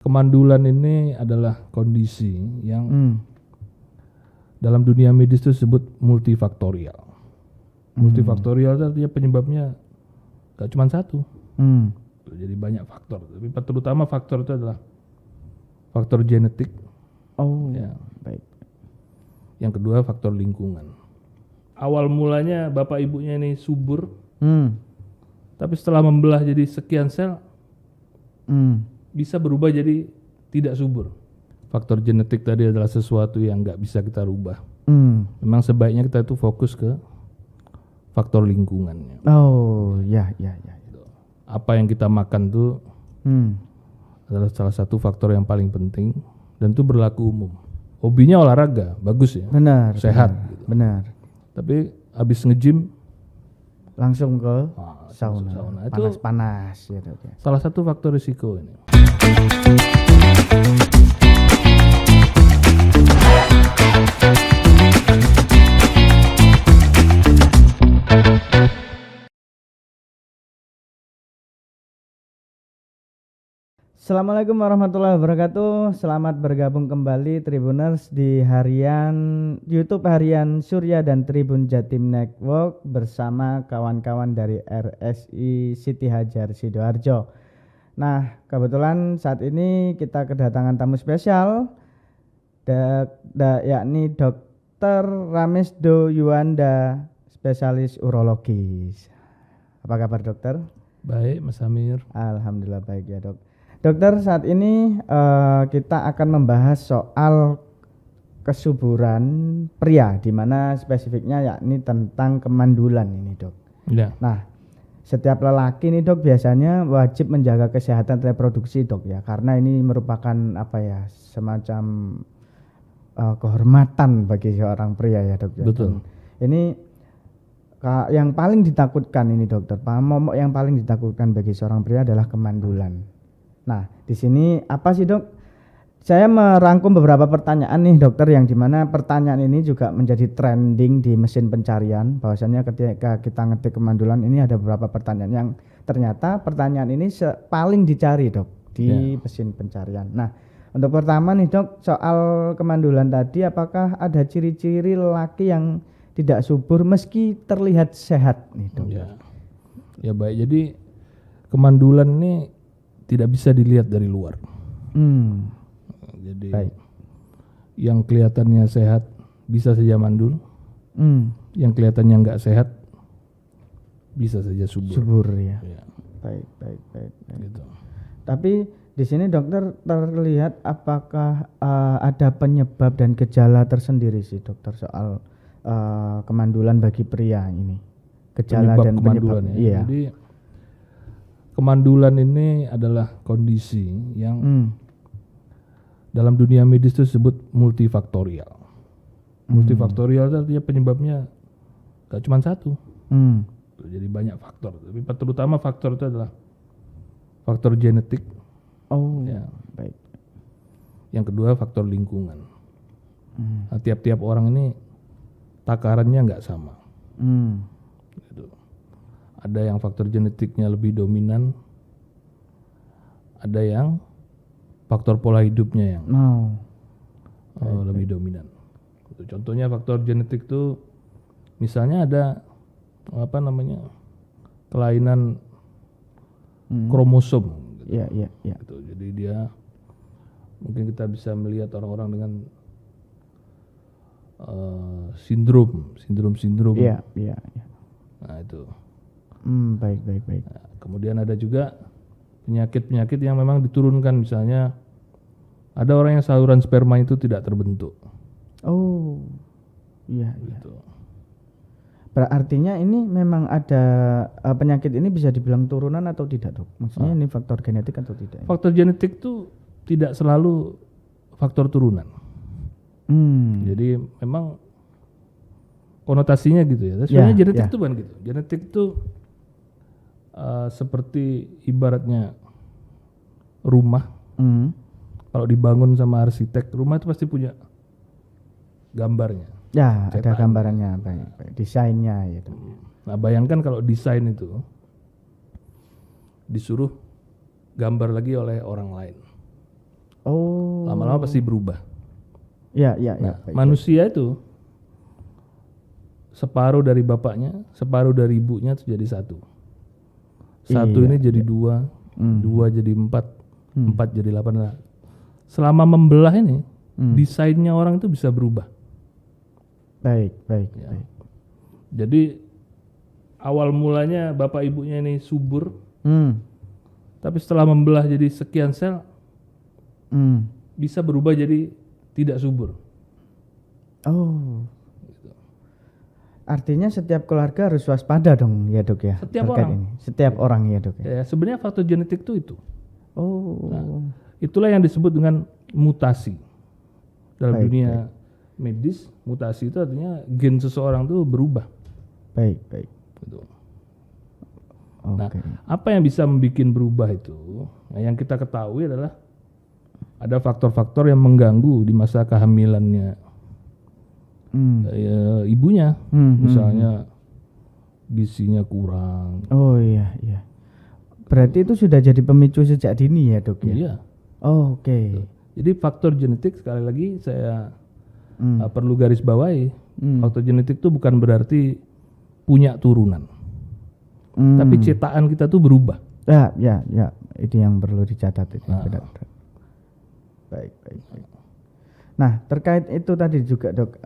Kemandulan ini adalah kondisi yang dalam dunia medis itu disebut multifaktorial. Multifaktorial itu artinya penyebabnya gak cuma satu. Jadi banyak faktor. Tapi terutama faktor itu adalah faktor genetik. Ya. Baik. Yang kedua faktor lingkungan. Awal mulanya bapak ibunya ini subur. Tapi setelah membelah jadi sekian sel, bisa berubah jadi tidak subur. Faktor genetik tadi adalah sesuatu yang nggak bisa kita rubah. Memang sebaiknya kita itu fokus ke faktor lingkungannya. Ya. Apa yang kita makan itu adalah salah satu faktor yang paling penting dan itu berlaku umum. Hobinya olahraga, bagus ya. Benar. Sehat. Benar. Tapi habis nge-gym Langsung ke sauna. sauna. Itu Panas-panas ya, Dok. salah satu faktor risiko ini. Assalamualaikum warahmatullahi wabarakatuh. Selamat bergabung kembali Tribuners di YouTube harian Surya dan Tribun Jatim Network bersama kawan-kawan dari RSI Siti Hajar Sidoarjo. Nah, kebetulan saat ini kita kedatangan tamu spesial yakni Dr. Ramesdo Yuanda, spesialis urologis. Apa kabar, Dokter? Baik, Mas Amir. Alhamdulillah baik ya, Dok. Dokter, saat ini kita akan membahas soal kesuburan pria, di mana spesifiknya yakni tentang kemandulan ini, Dok. Ya. Nah, setiap lelaki nih, Dok, biasanya wajib menjaga kesehatan reproduksi, Dok, ya, karena ini merupakan semacam kehormatan bagi seorang pria ya, Dok. Ya. Betul. Ini yang paling ditakutkan ini, Dokter. Momok yang paling ditakutkan bagi seorang pria adalah kemandulan. Nah, di sini apa sih, Dok? Saya merangkum beberapa pertanyaan nih, Dokter, yang dimana pertanyaan ini juga menjadi trending di mesin pencarian. Bahwasanya ketika kita ngetik kemandulan ini ada beberapa pertanyaan yang ternyata pertanyaan ini paling dicari, Dok, di mesin pencarian. Nah, untuk pertama nih, Dok, soal kemandulan tadi, apakah ada ciri-ciri lelaki yang tidak subur meski terlihat sehat nih, Dok? Ya baik, jadi kemandulan ini tidak bisa dilihat dari luar. Jadi baik. Yang kelihatannya sehat bisa saja mandul, yang kelihatannya nggak sehat bisa saja subur. Subur ya. Baik. Gitu. Tapi di sini, Dokter, terlihat apakah ada penyebab dan gejala tersendiri sih, Dokter, soal kemandulan bagi pria ini? Gejala Penyebab dan kemandulan penyebab. ya. Iya. Jadi kemandulan ini adalah kondisi yang dalam dunia medis itu disebut multifaktorial. Multifaktorial itu artinya penyebabnya gak cuma satu. Jadi banyak faktor. Tapi terutama faktor itu adalah faktor genetik. Baik. Yang kedua faktor lingkungan. Nah, tiap-tiap orang ini takarannya nggak sama. Gitu. Ada yang faktor genetiknya lebih dominan, ada yang faktor pola hidupnya yang lebih dominan. Contohnya faktor genetik itu misalnya ada kelainan kromosom. Gitu. Iya. Gitu. Jadi dia mungkin kita bisa melihat orang-orang dengan sindrom. Iya. Nah itu. Baik. Nah, kemudian ada juga penyakit-penyakit yang memang diturunkan, misalnya ada orang yang saluran sperma itu tidak terbentuk. Iya. Gitu. Berartinya ini memang ada penyakit ini bisa dibilang turunan atau tidak, Dok? Maksudnya ini faktor genetik atau tidak? Faktor genetik itu tidak selalu faktor turunan. Jadi memang konotasinya gitu ya. Sebenarnya genetik itu bukan gitu. Genetik itu seperti ibaratnya rumah. Kalau dibangun sama arsitek, rumah itu pasti punya gambarnya. Ya, ada gambarannya, baik. Desainnya gitu. Nah, bayangkan kalau desain itu disuruh gambar lagi oleh orang lain. lama-lama pasti berubah. Ya, ya, Nah, ya. manusia itu separuh dari bapaknya, separuh dari ibunya itu jadi satu. Satu Iya, ini jadi dua, dua jadi empat, empat jadi 8. Nah, selama membelah ini, desainnya orang itu bisa berubah. Baik, baik, Ya. baik. Jadi awal mulanya bapak ibunya ini subur, tapi setelah membelah jadi sekian sel, bisa berubah jadi tidak subur. Oh. Artinya setiap keluarga harus waspada dong ya dok ya. Setiap terkait orang. ini. Setiap orang ya dok ya. Ya, sebenarnya faktor genetik itu. Oh. Nah, itulah yang disebut dengan mutasi. Dalam Baik, dunia medis, mutasi itu artinya gen seseorang itu berubah. Baik, baik. Gitu. Oke. Nah, apa yang bisa membuat berubah itu? Nah, yang kita ketahui adalah ada faktor-faktor yang mengganggu di masa kehamilannya ibunya, misalnya gizinya kurang. Oh iya, iya. Berarti itu sudah jadi pemicu sejak dini ya dok ya. Iya. Oh, oke. Jadi faktor genetik sekali lagi saya perlu garis bawahi. Faktor genetik itu bukan berarti punya turunan, tapi cetakan kita tuh berubah. Ya, ya, ya. Itu yang perlu dicatat itu. Benar-benar. Baik, baik, baik. Nah, terkait itu tadi juga dok,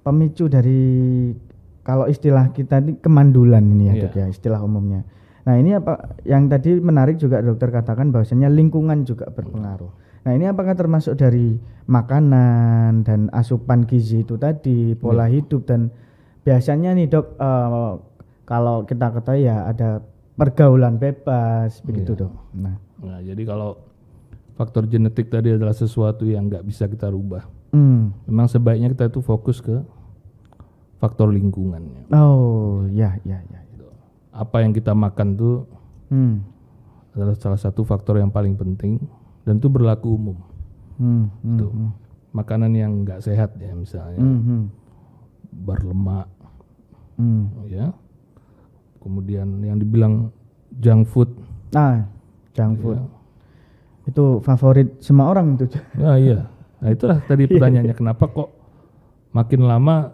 pemicu dari kalau istilah kita ini kemandulan ini ya dok ya, istilah umumnya. Nah ini apa yang tadi menarik juga dokter katakan bahwasanya lingkungan juga berpengaruh. Nah ini apakah termasuk dari makanan dan asupan gizi itu tadi, pola hidup dan biasanya nih dok, kalau kita ketahui ya ada pergaulan bebas begitu dok. Nah, jadi kalau faktor genetik tadi adalah sesuatu yang nggak bisa kita rubah. Memang sebaiknya kita itu fokus ke faktor lingkungannya. Oh, ya, ya, ya. Apa yang kita makan tuh adalah salah satu faktor yang paling penting dan itu berlaku umum. Makanan yang nggak sehat ya misalnya berlemak, ya. Kemudian yang dibilang junk food. Junk food. Itu favorit semua orang itu. Nah iya. Nah itulah tadi pertanyaannya kenapa kok makin lama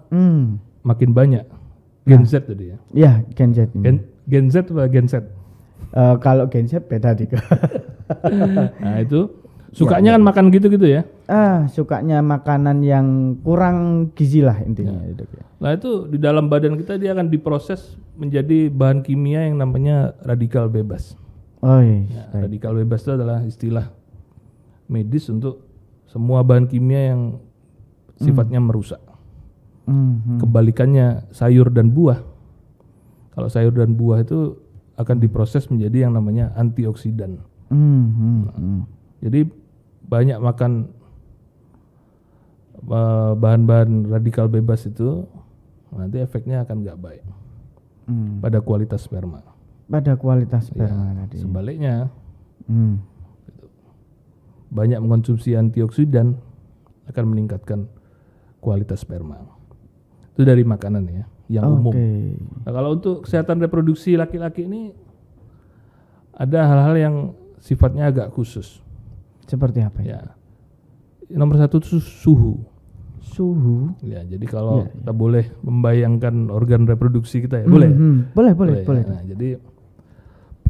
makin banyak Gen Z tadi ya. Iya, Gen Z ini. Gen Z atau Gen Z? Kalau Gen Z beda dika. Nah itu sukanya kan makan gitu-gitu ya. Sukanya makanan yang kurang gizi lah intinya. Nah itu di dalam badan kita dia akan diproses menjadi bahan kimia yang namanya radikal bebas. Oh iya. Radikal bebas itu adalah istilah medis untuk semua bahan kimia yang sifatnya merusak. Kebalikannya sayur dan buah. Kalau sayur dan buah itu akan diproses menjadi yang namanya antioksidan. Jadi banyak makan bahan-bahan radikal bebas itu nanti efeknya akan nggak baik pada kualitas sperma. Pada kualitas sperma tadi. Sebaliknya, gitu. Banyak mengkonsumsi antioksidan akan meningkatkan kualitas sperma. Itu dari makanan ya, yang umum. Nah, kalau untuk kesehatan reproduksi laki-laki ini ada hal-hal yang sifatnya agak khusus. Seperti apa ya? Nomor satu itu suhu. Suhu. Ya, jadi kalau kita boleh membayangkan organ reproduksi kita ya, boleh. Boleh. Nah, jadi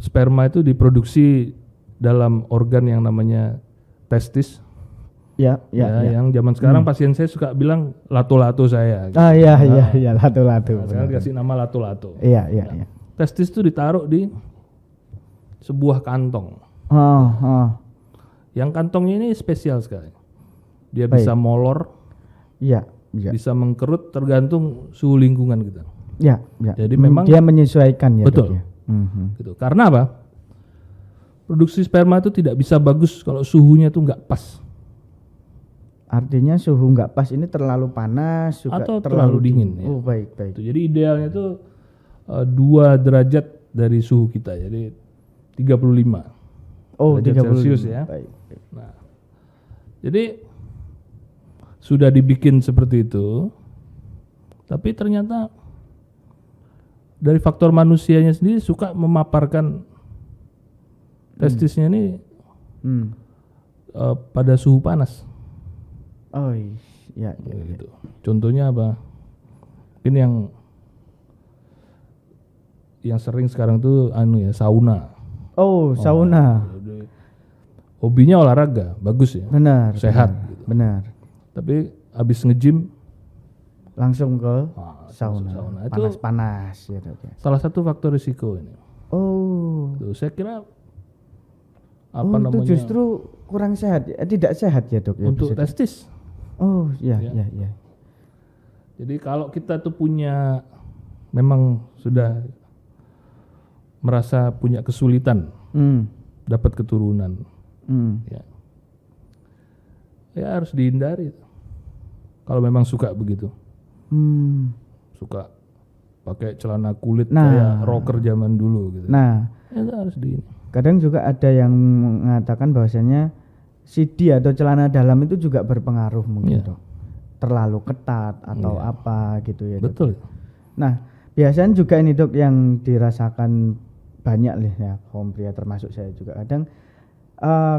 sperma itu diproduksi dalam organ yang namanya testis. Yang zaman sekarang pasien saya suka bilang lato-lato saya. Gitu. Iya, lato-lato. Nah, sekarang kasih nama lato-lato. Iya. Testis itu ditaruh di sebuah kantong. Yang kantongnya ini spesial sekali. Dia bisa molor. Iya. Bisa mengkerut tergantung suhu lingkungan kita. Iya. Jadi memang dia menyesuaikan ya. Betul. Gitu. Karena apa? Produksi sperma itu tidak bisa bagus kalau suhunya itu nggak pas. Artinya suhu nggak pas ini terlalu panas juga atau terlalu dingin. Ya. Oh baik. Jadi idealnya itu 2 derajat dari suhu kita. Jadi 35. Oh, derajat Celcius ya. Baik. Nah, jadi sudah dibikin seperti itu, tapi ternyata dari faktor manusianya sendiri suka memaparkan testisnya ini pada suhu panas. Oh iya. Gitu. Contohnya apa? Ini yang sering sekarang tuh sauna. Oh, sauna. Jadi, hobinya olahraga, bagus ya. Benar. Sehat. Benar. Gitu. Tapi habis nge-gym Langsung ke sauna. Itu panas ya, Dok ya. salah satu faktor risiko ini. Oh. Tuh, saya kira itu justru kurang sehat, tidak sehat ya, Dok ya. Untuk testis. Oh, iya. Jadi kalau kita tuh memang sudah merasa punya kesulitan dapat keturunan, ya harus dihindari. Kalau memang suka begitu, suka pakai celana kulit kayak rocker zaman dulu gitu. Nah, itu harus kadang juga ada yang mengatakan bahwasanya CD atau celana dalam itu juga berpengaruh mungkin, Dok. Terlalu ketat atau apa gitu ya, Dok. Betul. Nah, biasanya juga ini, Dok, yang dirasakan banyak ya kaum pria termasuk saya juga. Kadang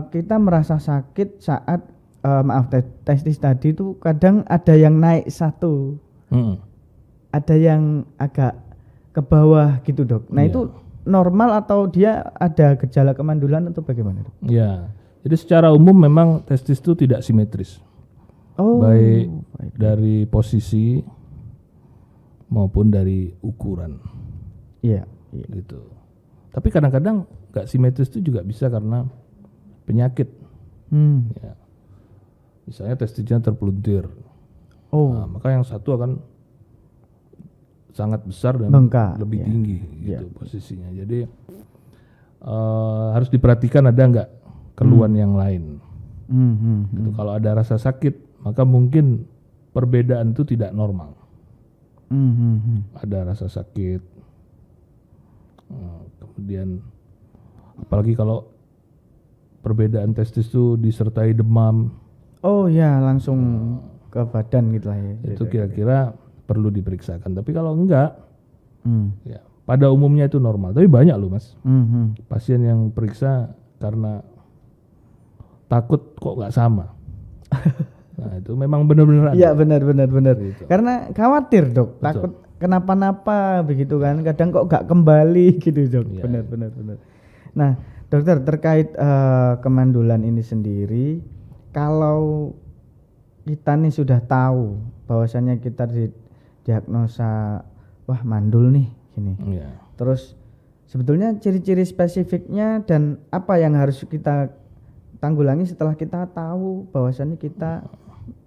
kita merasa sakit saat testis tadi itu kadang ada yang naik satu, ada yang agak ke bawah gitu, Dok. Nah itu normal atau dia ada gejala kemandulan atau bagaimana, Dok? Ya, jadi secara umum memang testis itu tidak simetris, baik dari posisi maupun dari ukuran. Iya. Gitu. Tapi kadang-kadang nggak simetris itu juga bisa karena penyakit. Ya. Misalnya testisnya terpelintir. Nah, maka yang satu akan sangat besar dan bengkak, lebih tinggi gitu posisinya. Jadi harus diperhatikan ada nggak keluhan yang lain. Gitu. Kalau ada rasa sakit, maka mungkin perbedaan itu tidak normal. Ada rasa sakit. Kemudian apalagi kalau perbedaan testis itu disertai demam. Oh ya, langsung ke badan gitu lah ya. Itu kira-kira perlu diperiksakan. Tapi kalau enggak, ya pada umumnya itu normal. Tapi banyak loh, Mas, pasien yang periksa karena takut kok nggak sama. Nah itu memang benar-benar. Iya benar. Gitu. Karena khawatir, Dok. Betul. Takut kenapa-napa begitu kan. Kadang kok nggak kembali gitu, Dok. Ya. Benar. Nah, Dokter, terkait kemandulan ini sendiri, kalau kita nih sudah tahu bahwasannya kita diagnosa wah mandul nih gini. Ya. Terus sebetulnya ciri-ciri spesifiknya dan apa yang harus kita tanggulangi setelah kita tahu bahwasannya kita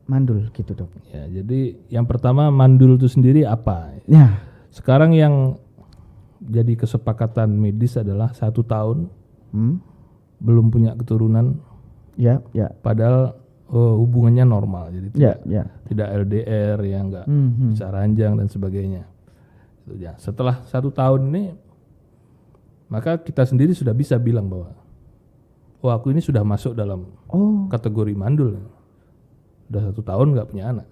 mandul gitu, Dok. Ya, jadi yang pertama mandul itu sendiri apa? Ya. Sekarang yang jadi kesepakatan medis adalah 1 tahun belum punya keturunan. Ya. Padahal hubungannya normal, jadi tidak LDR ya, enggak bisa ranjang dan sebagainya. Itu ya. Setelah 1 tahun ini, maka kita sendiri sudah bisa bilang bahwa aku ini sudah masuk dalam kategori mandul. Sudah 1 tahun nggak punya anak.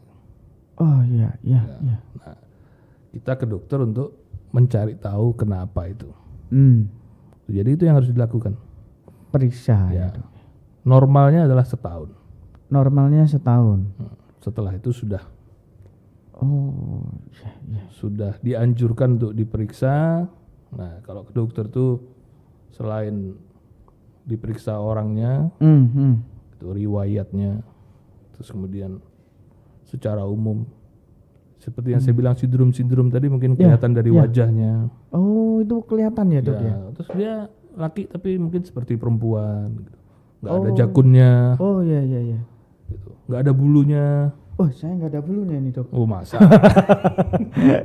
Oh iya. Nah, kita ke dokter untuk mencari tahu kenapa itu. Jadi itu yang harus dilakukan. Periksa. Ya. Normalnya adalah 1 tahun. Normalnya 1 tahun. Setelah itu sudah. Ya. Sudah dianjurkan untuk diperiksa. Nah kalau ke dokter tuh selain diperiksa orangnya, itu riwayatnya, terus kemudian secara umum seperti yang saya bilang sindrom tadi mungkin kelihatan dari wajahnya. Oh itu kelihatan ya, Dok ya. Terus dia laki tapi mungkin seperti perempuan, gitu. Nggak ada jakunnya. Oh iya. Gitu. Nggak ada bulunya. Oh saya nggak ada bulunya nih, Dok. Oh masa?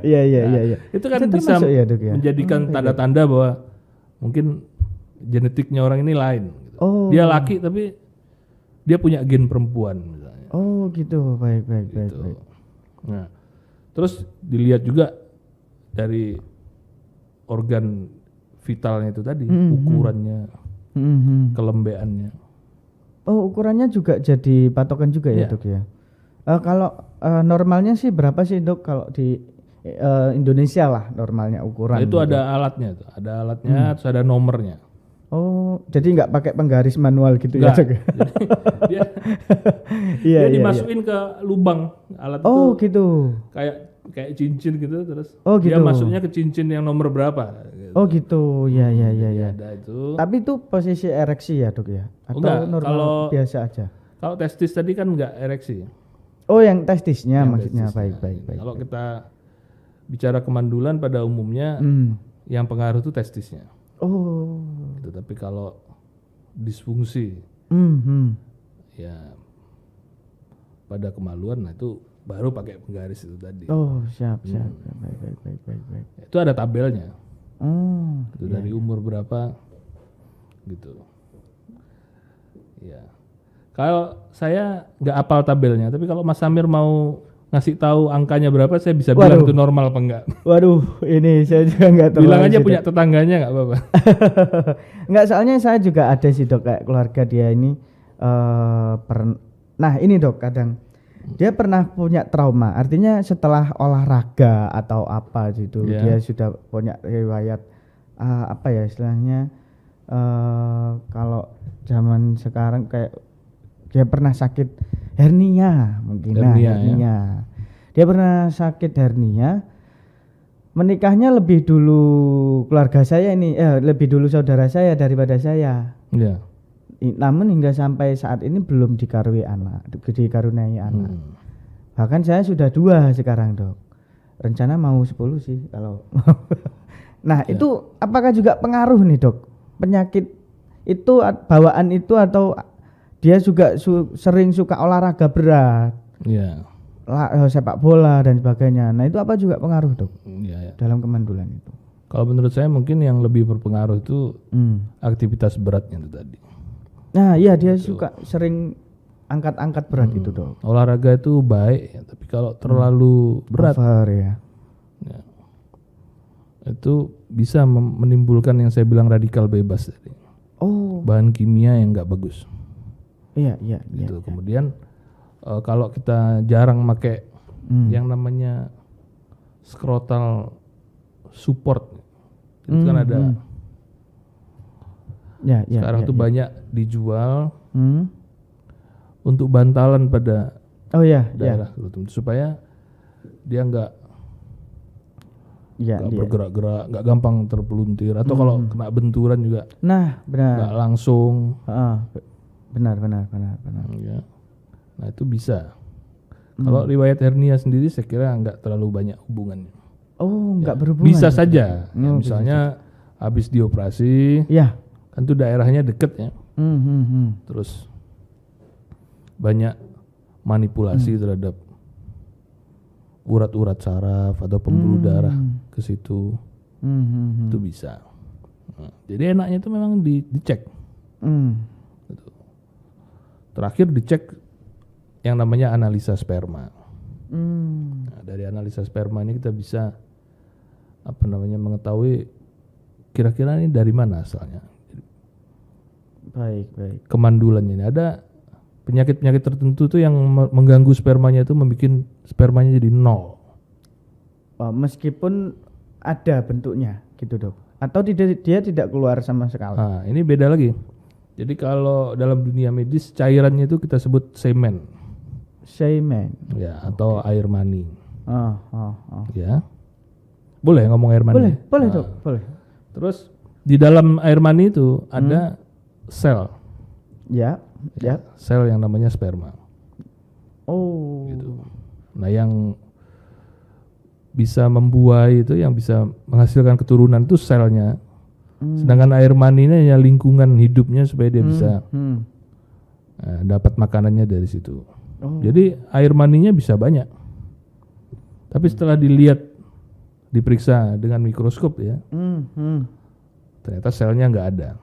Iya. Itu kan bisa ya, Dok, ya? menjadikan tanda-tanda bahwa mungkin genetiknya orang ini lain. Gitu. Dia laki tapi dia punya gen perempuan misalnya. Oh gitu, baik. Nah, terus dilihat juga dari organ vitalnya itu tadi, ukurannya, kelembeannya. Oh ukurannya juga jadi patokan juga ya, Dok ya. Kalau normalnya sih berapa sih, Dok, kalau di Indonesia lah normalnya ukuran. Nah, itu ada alatnya, terus ada nomornya. Oh, jadi nggak pakai penggaris manual gitu ya, Enggak. Dok? Jadi dia, Iya, dia iya. dimasukin ke lubang alat Oh, itu gitu. kayak cincin gitu, terus Oh, dia gitu. masuknya ke cincin yang nomor berapa. Gitu. Oh, gitu. Iya, iya, iya, Jadi iya. ada itu. Tapi itu posisi ereksi ya, Dok ya? Atau Enggak, normal biasa aja? Kalau testis tadi kan enggak ereksi. Oh, yang testisnya Yang maksudnya. testisnya. Baik. Kalau kita bicara kemandulan pada umumnya yang pengaruh itu testisnya. Oh. Gitu. Tapi kalau disfungsi ya pada kemaluan, nah itu baru pakai penggaris itu tadi. Oh, siap. Baik. Itu ada tabelnya. Oh, Itu dari umur berapa gitu. Ya. Kalau saya nggak hafal tabelnya, tapi kalau Mas Samir mau ngasih tahu angkanya berapa, saya bisa bilang Waduh. itu normal apa enggak. waduh, ini saya juga nggak tahu. Bilang aja punya tetangganya nggak apa-apa. Nggak, soalnya saya juga ada sih, Dok, kayak keluarga dia ini. Nah ini, Dok, kadang dia pernah punya trauma. Artinya setelah olahraga atau apa gitu, dia sudah punya riwayat apa ya istilahnya. Kalau zaman sekarang kayak dia pernah sakit hernia mungkin. Hernia. Dia pernah sakit hernia. Menikahnya lebih dulu keluarga saya ini, lebih dulu saudara saya daripada saya. Iya. Namun hingga sampai saat ini belum dikaruniai anak. Bahkan saya sudah 2 sekarang, Dok. Rencana mau 10 sih kalau. Nah, itu apakah juga pengaruh nih, Dok? Penyakit itu bawaan itu, atau dia juga sering suka olahraga berat, sepak bola dan sebagainya. Nah itu apa juga pengaruh, Dok? Dalam kemandulan itu? Kalau menurut saya mungkin yang lebih berpengaruh itu aktivitas beratnya itu tadi. Nah iya, dia suka sering angkat-angkat berat itu, Dok. Olahraga itu baik ya, tapi kalau terlalu berat ya, itu bisa menimbulkan yang saya bilang radikal bebas tadi. Oh. Bahan kimia yang nggak bagus. Iya. Gitu. Kemudian kalau kita jarang pakai yang namanya skrotal support, itu kan ada. Sekarang tuh banyak dijual untuk bantalan pada daerah tertentu supaya dia nggak bergerak-gerak, nggak gampang terpeluntir, atau kalau kena benturan juga. Nah, benar. Nggak langsung. Benar. Ya. Nah itu bisa. Kalau riwayat hernia sendiri saya kira nggak terlalu banyak hubungannya. Oh, nggak berhubungan. Bisa saja. Misalnya habis dioperasi, kan tuh daerahnya deket ya. Terus banyak manipulasi terhadap urat-urat saraf atau pembuluh darah ke situ. Itu bisa. Nah, jadi enaknya itu memang dicek. Terakhir dicek yang namanya analisa sperma. Nah, dari analisa sperma ini kita bisa mengetahui kira-kira ini dari mana asalnya. Baik. Kemandulannya ini ada penyakit-penyakit tertentu tuh yang mengganggu spermanya, itu membuat spermanya jadi 0. Meskipun ada bentuknya gitu, Dok. Atau dia tidak keluar sama sekali. Nah, ini beda lagi. Jadi kalau dalam dunia medis cairannya itu kita sebut semen. Ya, atau air mani. Ya. Boleh ngomong air mani? Boleh, Dok. Boleh. Terus di dalam air mani itu ada sel. Ya. Sel yang namanya sperma. Oh. Gitu. Nah, yang bisa membuai itu, yang bisa menghasilkan keturunan itu selnya. Sedangkan air maninya hanya lingkungan hidupnya supaya dia bisa dapat makanannya dari situ. Jadi air maninya bisa banyak. Tapi setelah diperiksa dengan mikroskop ya, ternyata selnya nggak ada.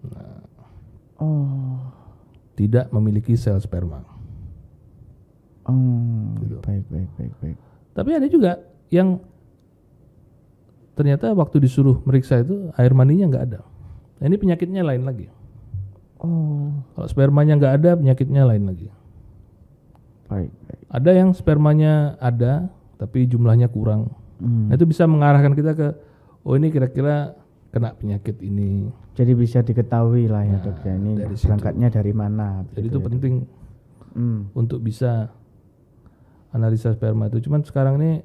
Nah, tidak memiliki sel sperma. Gitu. Baik. Tapi ada juga yang ternyata waktu disuruh meriksa itu air maninya nggak ada. Nah, ini penyakitnya lain lagi. Kalau spermanya nggak ada, penyakitnya lain lagi. Baik. Ada yang spermanya ada tapi jumlahnya kurang. Nah, itu bisa mengarahkan kita ke ini kira-kira kena penyakit ini. Jadi bisa diketahui lah ya dok ya, ini dari situ. berangkatnya dari mana. Jadi begitu itu ya, Dok? penting untuk bisa analisa sperma itu. Cuman sekarang ini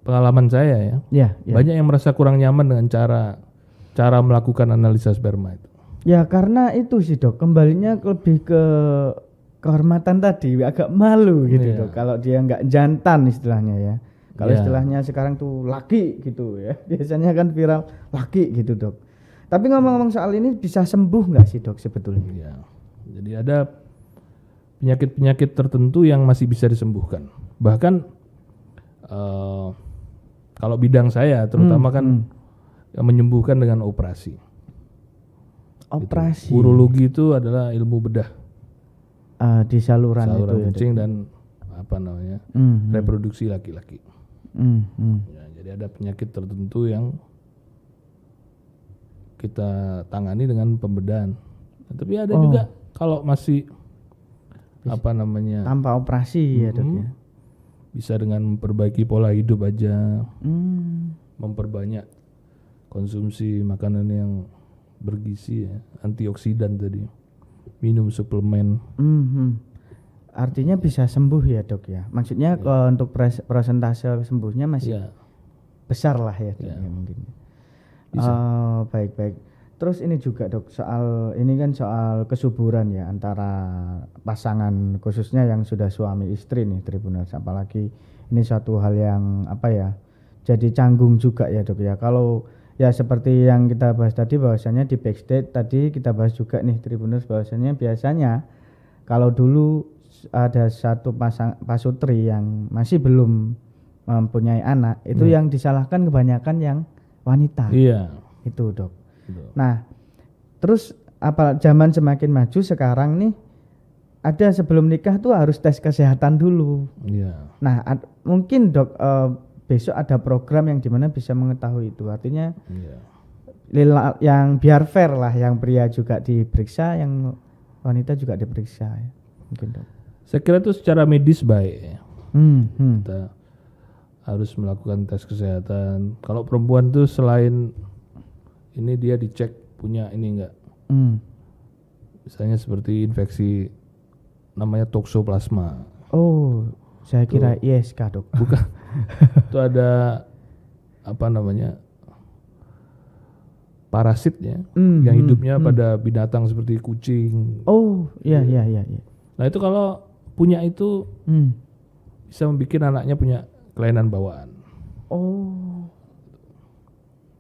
pengalaman saya ya, Ya. banyak yang merasa kurang nyaman dengan cara melakukan analisa sperma itu. Ya karena itu sih dok, kembalinya lebih ke kehormatan tadi, agak malu gitu Iya. dok. Kalau dia nggak jantan istilahnya ya. Kalau Iya. istilahnya sekarang tuh laki gitu ya. Biasanya kan viral laki gitu dok. Tapi ngomong-ngomong soal ini bisa sembuh nggak sih dok sebetulnya? Ya. Jadi ada penyakit-penyakit tertentu yang masih bisa disembuhkan. Bahkan kalau bidang saya terutama kan yang menyembuhkan dengan operasi. Operasi Urologi itu adalah ilmu bedah di saluran itu saluran ya dok. kencing dan apa namanya reproduksi laki-laki. Ya, jadi ada penyakit tertentu yang kita tangani dengan pembedahan. Nah, tapi ada juga kalau masih apa namanya Tanpa operasi ya dok ya. bisa dengan memperbaiki pola hidup aja, memperbanyak konsumsi makanan yang bergizi ya, antioksidan tadi, minum suplemen. Artinya bisa sembuh ya dok ya. Maksudnya untuk persentase sembuhnya masih Ya, besar lah ya dok ya mungkin. Baik. Terus ini juga dok soal ini kan soal kesuburan ya antara pasangan khususnya yang sudah suami istri nih Tribuners, apalagi ini suatu hal yang apa ya jadi canggung juga ya dok ya. Kalau ya seperti yang kita bahas tadi bahwasanya di backstage tadi kita bahas juga nih Tribuners bahwasanya biasanya kalau dulu ada satu pasutri yang masih belum mempunyai anak itu yang disalahkan kebanyakan yang wanita. Iya. Itu dok. Betul. Nah, terus apa zaman semakin maju sekarang nih ada sebelum nikah tuh harus tes kesehatan dulu. Iya. Nah, mungkin dok besok ada program yang dimana bisa mengetahui itu. Artinya yang biar fair lah, yang pria juga diperiksa, yang wanita juga diperiksa. Ya. Mungkin dok. Saya kira itu secara medis baik ya. Kita harus melakukan tes kesehatan. Kalau perempuan tuh selain ini dia dicek punya ini enggak, misalnya seperti infeksi namanya toxoplasma. Oh, saya kira ISK dok. Bukan. Itu ada apa namanya parasitnya yang hidupnya pada binatang seperti kucing. Oh, iya. Nah itu kalau punya itu bisa membuat anaknya punya kelainan bawaan. Oh.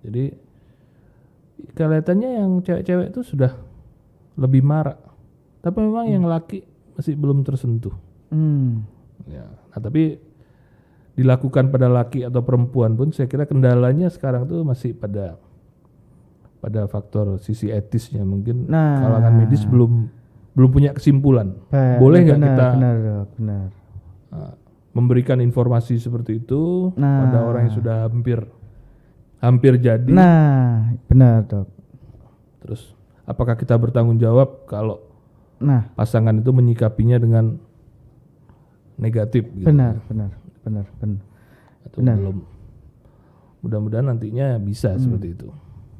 Jadi kelihatannya yang cewek-cewek itu sudah lebih marak. Tapi memang yang laki masih belum tersentuh. Ya. Nah tapi dilakukan pada laki atau perempuan pun saya kira kendalanya sekarang tuh masih pada faktor sisi etisnya mungkin kalangan medis belum punya kesimpulan. Boleh nggak kita benar. Memberikan informasi seperti itu pada orang yang sudah hampir jadi. Nah, benar dok. Terus apakah kita bertanggung jawab kalau pasangan itu menyikapinya dengan negatif? Gitu? Benar. Atau belum? Mudah-mudahan nantinya bisa seperti itu.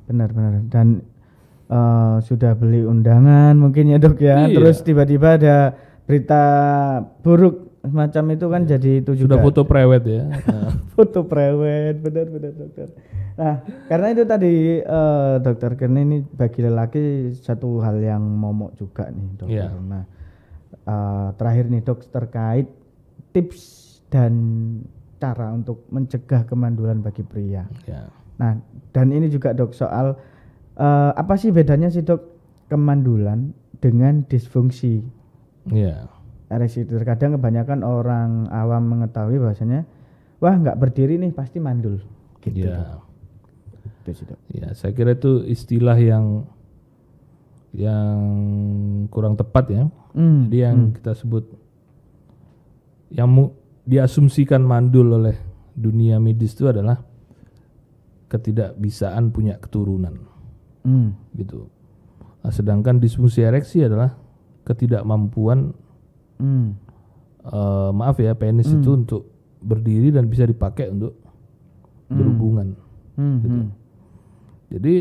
Benar. Dan sudah beli undangan mungkin ya dok ya. Iya. Terus tiba-tiba ada berita buruk semacam itu kan jadi itu juga. Sudah foto prewed ya. Foto prewed, benar dokter. Nah, karena itu tadi dokter karena ini bagi lelaki satu hal yang momok juga nih dokter. Iya. Nah, terakhir nih dok terkait tips dan cara untuk mencegah kemandulan bagi pria. Ya. Nah, dan ini juga dok soal apa sih bedanya sih dok kemandulan dengan disfungsi? Iya. Ereksi. Terkadang kebanyakan orang awam mengetahui bahwasanya wah nggak berdiri nih pasti mandul gitu. Ya. Itu sih dok. Ya, saya kira itu istilah yang kurang tepat ya. Jadi yang kita sebut yang diasumsikan mandul oleh dunia medis itu adalah ketidakbisaan punya keturunan. Gitu. Nah, sedangkan disfungsi ereksi adalah ketidakmampuan penis itu untuk berdiri dan bisa dipakai untuk berhubungan. Gitu. Jadi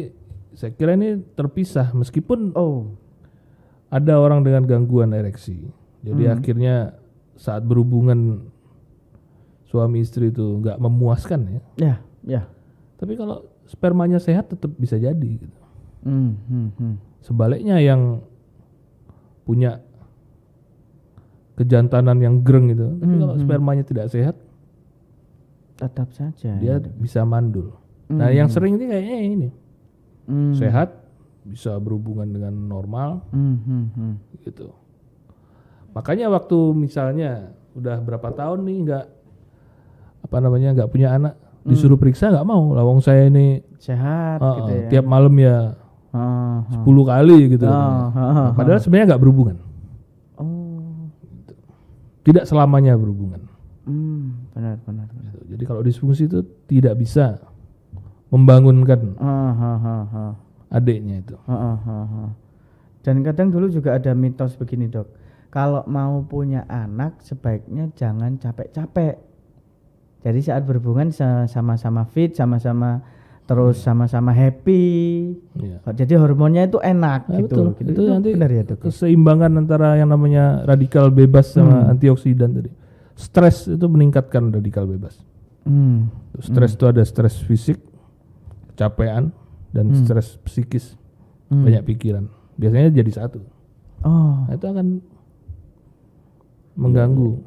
saya kira ini terpisah meskipun ada orang dengan gangguan ereksi. Jadi akhirnya saat berhubungan suami istri itu nggak memuaskan ya. Ya. Tapi kalau spermanya sehat tetap bisa jadi. Gitu. Sebaliknya yang punya kejantanan yang greng itu, tapi kalau spermanya tidak sehat, tetap saja dia bisa mandul. Nah, yang sering ini kayaknya ini sehat, bisa berhubungan dengan normal, gitu. Makanya waktu misalnya udah berapa tahun nih nggak punya anak, disuruh periksa nggak mau. Lawang saya ini sehat gitu ya. Tiap malam ya 10 kali gitu. Padahal sebenarnya nggak berhubungan. Gitu. Tidak selamanya berhubungan. Benar. Gitu. Jadi kalau disfungsi itu tidak bisa membangunkan adiknya itu. Dan kadang dulu juga ada mitos begini, Dok. Kalau mau punya anak sebaiknya jangan capek-capek. Jadi saat berhubungan sama-sama fit, sama-sama terus sama-sama happy. Iya. Jadi hormonnya itu enak gitu. Betul. Itu nanti benar ya, Dok. Keseimbangan antara yang namanya radikal bebas sama antioksidan tadi. Stres itu meningkatkan radikal bebas. Stres itu ada stres fisik, kecapean, dan stres psikis, banyak pikiran. Biasanya jadi satu. Nah, itu akan mengganggu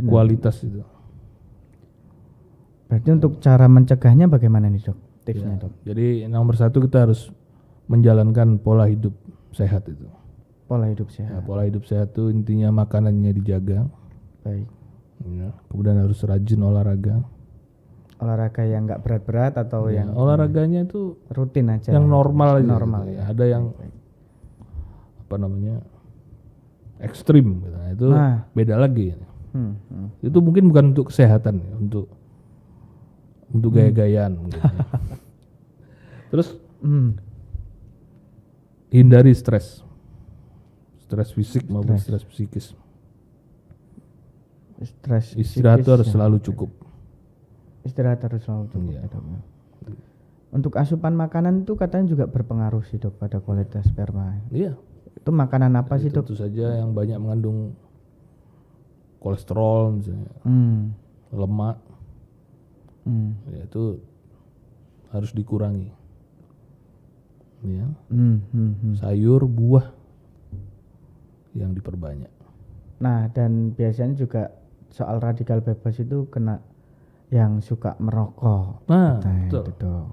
kualitas itu. Berarti untuk cara mencegahnya bagaimana nih, Dok? Tipsnya, Dok? Jadi nomor satu kita harus menjalankan pola hidup sehat itu. Pola hidup sehat. Ya, pola hidup sehat itu intinya makanannya dijaga. Baik. Ya, kemudian harus rajin olahraga. Olahraga yang nggak berat-berat atau yang olahraganya itu rutin aja. Yang normal aja. Normal gitu. ya. Ada yang ekstrim gitu. Nah, itu beda lagi. Itu mungkin bukan untuk kesehatan ya, untuk gaya-gayaan gitu. Terus hindari stres fisik maupun stres psikis. Istirahat itu harus selalu cukup. Istirahat harus selalu cukup. Iya. Ya, Dok. Untuk asupan makanan itu katanya juga berpengaruh sih, Dok, pada kualitas sperma. Iya. Itu makanan apa sih, Dok? Tentu saja yang banyak mengandung kolesterol misalnya, lemak, ya itu harus dikurangi. Ya. Sayur, buah yang diperbanyak. Nah, dan biasanya juga soal radikal bebas itu kena yang suka merokok. Nah, itu, betul. Dok.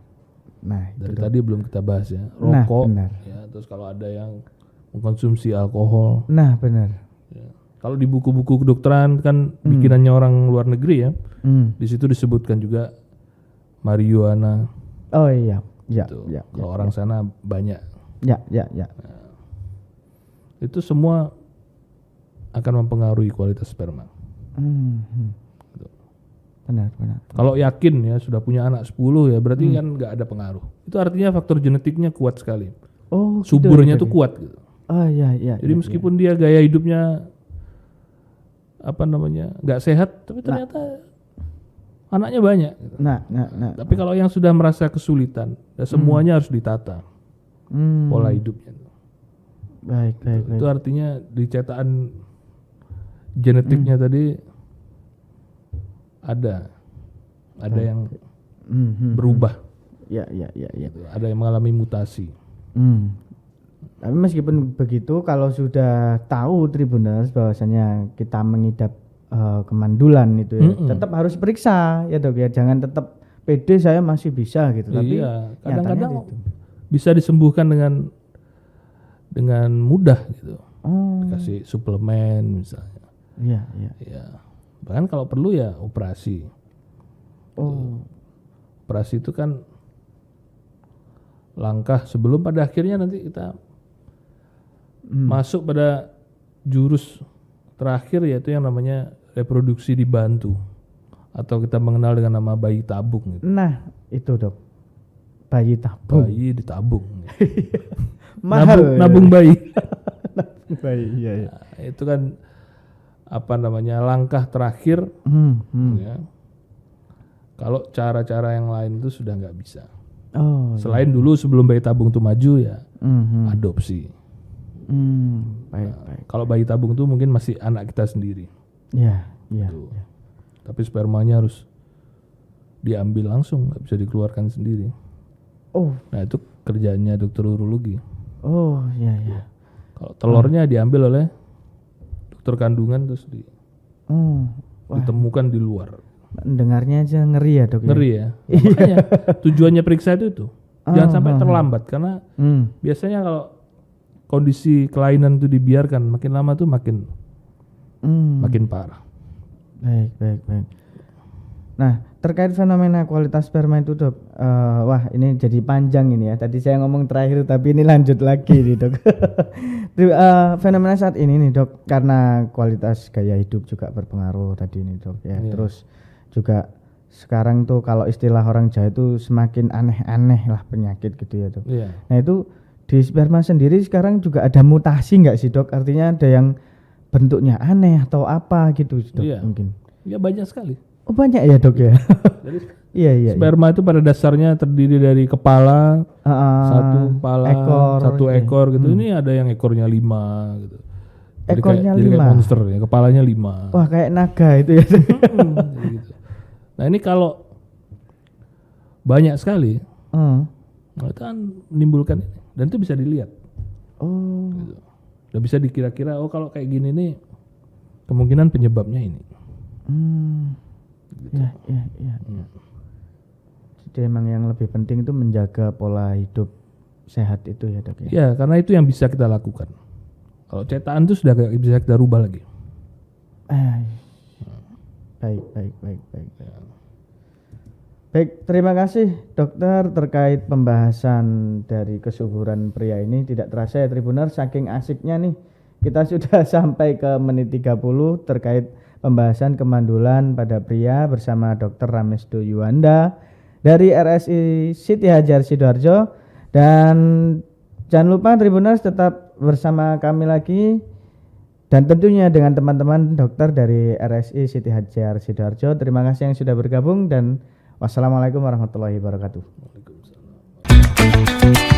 Nah, dari itu, tadi belum kita bahas ya, rokok, benar. ya, terus kalau ada yang mengkonsumsi alkohol. Nah, benar. Ya. Kalau di buku-buku kedokteran kan bikinannya orang luar negeri ya, di situ disebutkan juga marijuana. Oh iya, ya. Kalau orang sana banyak. Ya. Nah, itu semua akan mempengaruhi kualitas sperma. Benar. Kalau yakin ya sudah punya anak 10 ya berarti kan nggak ada pengaruh. Itu artinya faktor genetiknya kuat sekali. Oh, suburnya tuh kuat gitu. Oh iya. Jadi meskipun dia gaya hidupnya nggak sehat, tapi ternyata anaknya banyak. Gitu. Nah. Tapi kalau yang sudah merasa kesulitan, semuanya harus ditata pola hidupnya. Baik. Itu artinya di cetakan genetiknya tadi ada yang berubah. Ya. Ada yang mengalami mutasi. Tapi meskipun begitu, kalau sudah tahu Tribuners bahwasanya kita mengidap kemandulan itu ya, tetap harus periksa ya, Dok ya. Jangan tetap pede saya masih bisa gitu. Tapi kadang-kadang bisa disembuhkan dengan mudah gitu. Kasih suplemen misalnya. Iya. Bahkan kalau perlu ya operasi. Operasi itu kan langkah sebelum pada akhirnya nanti kita masuk pada jurus terakhir, yaitu yang namanya reproduksi dibantu atau kita mengenal dengan nama bayi tabung gitu. Nah itu, Dok, bayi tabung. Bayi ditabung. Mahal. Nabung bayi. Bayi, iya. Nah, itu kan langkah terakhir ya, Kalau cara-cara yang lain itu sudah nggak bisa. Oh. Selain dulu sebelum bayi tabung tuh maju ya adopsi. Baik. Kalau bayi tabung tuh mungkin masih anak kita sendiri. Iya. Tuh. Tapi spermanya harus diambil langsung, nggak bisa dikeluarkan sendiri. Oh. Nah itu kerjanya dokter urologi. Oh, iya. Kalau telurnya diambil oleh dokter kandungan terus ditemukan di luar. Dengarnya aja ngeri ya, Dok. Ngeri ya. Nah, makanya tujuannya periksa itu. Jangan sampai terlambat karena biasanya kalau kondisi kelainan itu dibiarkan makin lama tuh makin parah. Baik. Nah, terkait fenomena kualitas sperma itu, Dok. Wah, ini jadi panjang ini ya. Tadi saya ngomong terakhir tapi ini lanjut lagi nih, Dok. Fenomena saat ini nih, Dok, karena kualitas gaya hidup juga berpengaruh tadi nih, Dok ya. Terus juga sekarang tuh kalau istilah orang Jawa itu semakin aneh-aneh lah penyakit gitu ya, Dok. Nah, itu di sperma sendiri sekarang juga ada mutasi nggak sih, Dok? Artinya ada yang bentuknya aneh atau apa gitu, Dok, mungkin. Ya banyak sekali. Oh, banyak ya, Dok ya. Jadi Iya. sperma itu pada dasarnya terdiri dari kepala, satu ekor gitu. Ini ada yang ekornya 5 gitu. Jadi Ekornya jadi 5. kayak monster ya, kepalanya 5. Wah, kayak naga itu ya. Jadi gitu. Nah ini kalau banyak sekali, itu kan menimbulkan ini. Dan itu bisa dilihat. Oh. Gitu. Dan bisa dikira-kira, kalau kayak gini nih kemungkinan penyebabnya ini. Gitu. Ya. Jadi emang yang lebih penting itu menjaga pola hidup sehat itu ya, Dok ya. Ya, karena itu yang bisa kita lakukan. Kalau cetakan itu sudah gak bisa kita rubah lagi. Baik. Baik, terima kasih dokter terkait pembahasan dari kesuburan pria ini. Tidak terasa ya Tribuners, saking asiknya nih kita sudah sampai ke menit 30 terkait pembahasan kemandulan pada pria bersama Dr. Ramesdo Yuanda dari RSI Siti Hajar Sidoarjo. Dan jangan lupa Tribuners tetap bersama kami lagi dan tentunya dengan teman-teman dokter dari RSI Siti Hajar Sidoarjo. Terima kasih yang sudah bergabung dan wassalamualaikum warahmatullahi wabarakatuh. Waalaikumsalam.